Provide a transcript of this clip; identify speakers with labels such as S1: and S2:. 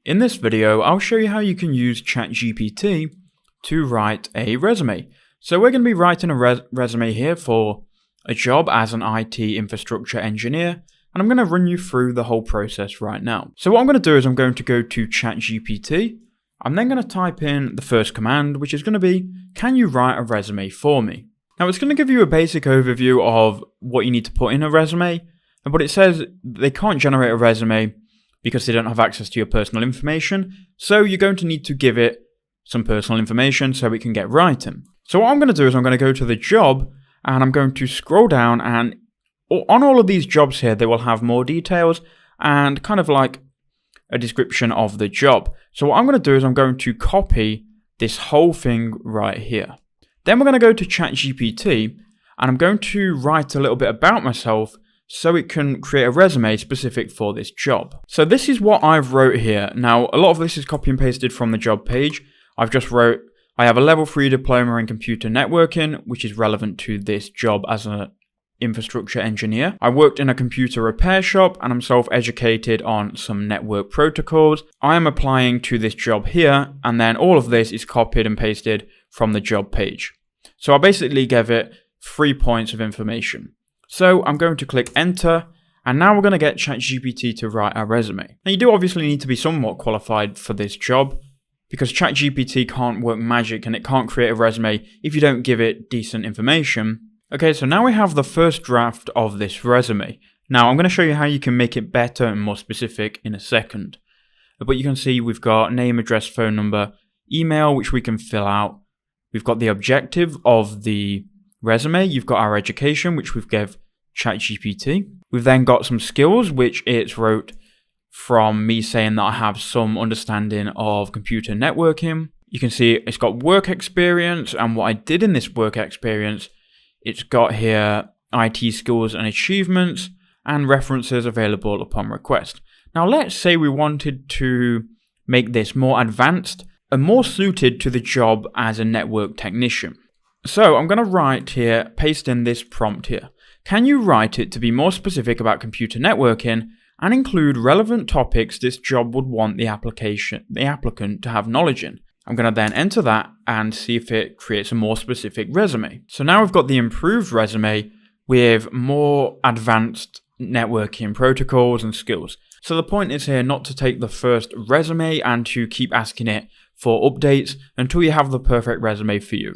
S1: In this video, I'll show you how you can use ChatGPT to write a resume. So we're going to be writing a resume here for a job as an IT infrastructure engineer, and I'm going to run you through the whole process right now. So what I'm going to do is I'm going to go to ChatGPT. I'm then going to type in the first command, which is going to be, can you write a resume for me? Now it's going to give you a basic overview of what you need to put in a resume, but it says they can't generate a resume because they don't have access to your personal information, so you're going to need to give it some personal information so it can get writing. So what I'm going to do is I'm going to go to the job and I'm going to scroll down, and on all of these jobs here they will have more details and kind of like a description of the job. So what I'm going to do is I'm going to copy this whole thing right here. Then we're going to go to ChatGPT and I'm going to write a little bit about myself so it can create a resume specific for this job. So this is what I've wrote here. Now, a lot of this is copy and pasted from the job page. I've just wrote, I have a level 3 diploma in computer networking, which is relevant to this job as an infrastructure engineer. I worked in a computer repair shop and I'm self-educated on some network protocols. I am applying to this job here, and then all of this is copied and pasted from the job page. So I basically gave it 3 points of information. So I'm going to click enter, and now we're going to get ChatGPT to write our resume. Now you do obviously need to be somewhat qualified for this job, because ChatGPT can't work magic and it can't create a resume if you don't give it decent information. Okay, so now we have the first draft of this resume. Now I'm going to show you how you can make it better and more specific in a second. But you can see we've got name, address, phone number, email, which we can fill out. We've got the objective of the resume. You've got our education, which we've gave ChatGPT. We've then got some skills, which it's wrote from me saying that I have some understanding of computer networking. You can see it's got work experience, and what I did in this work experience, it's got here IT skills and achievements and references available upon request. Now let's say we wanted to make this more advanced and more suited to the job as a network technician. So I'm going to write here, paste in this prompt here. Can you write it to be more specific about computer networking and include relevant topics this job would want the applicant to have knowledge in? I'm going to then enter that and see if it creates a more specific resume. So now we've got the improved resume with more advanced networking protocols and skills. So the point is here not to take the first resume and to keep asking it for updates until you have the perfect resume for you.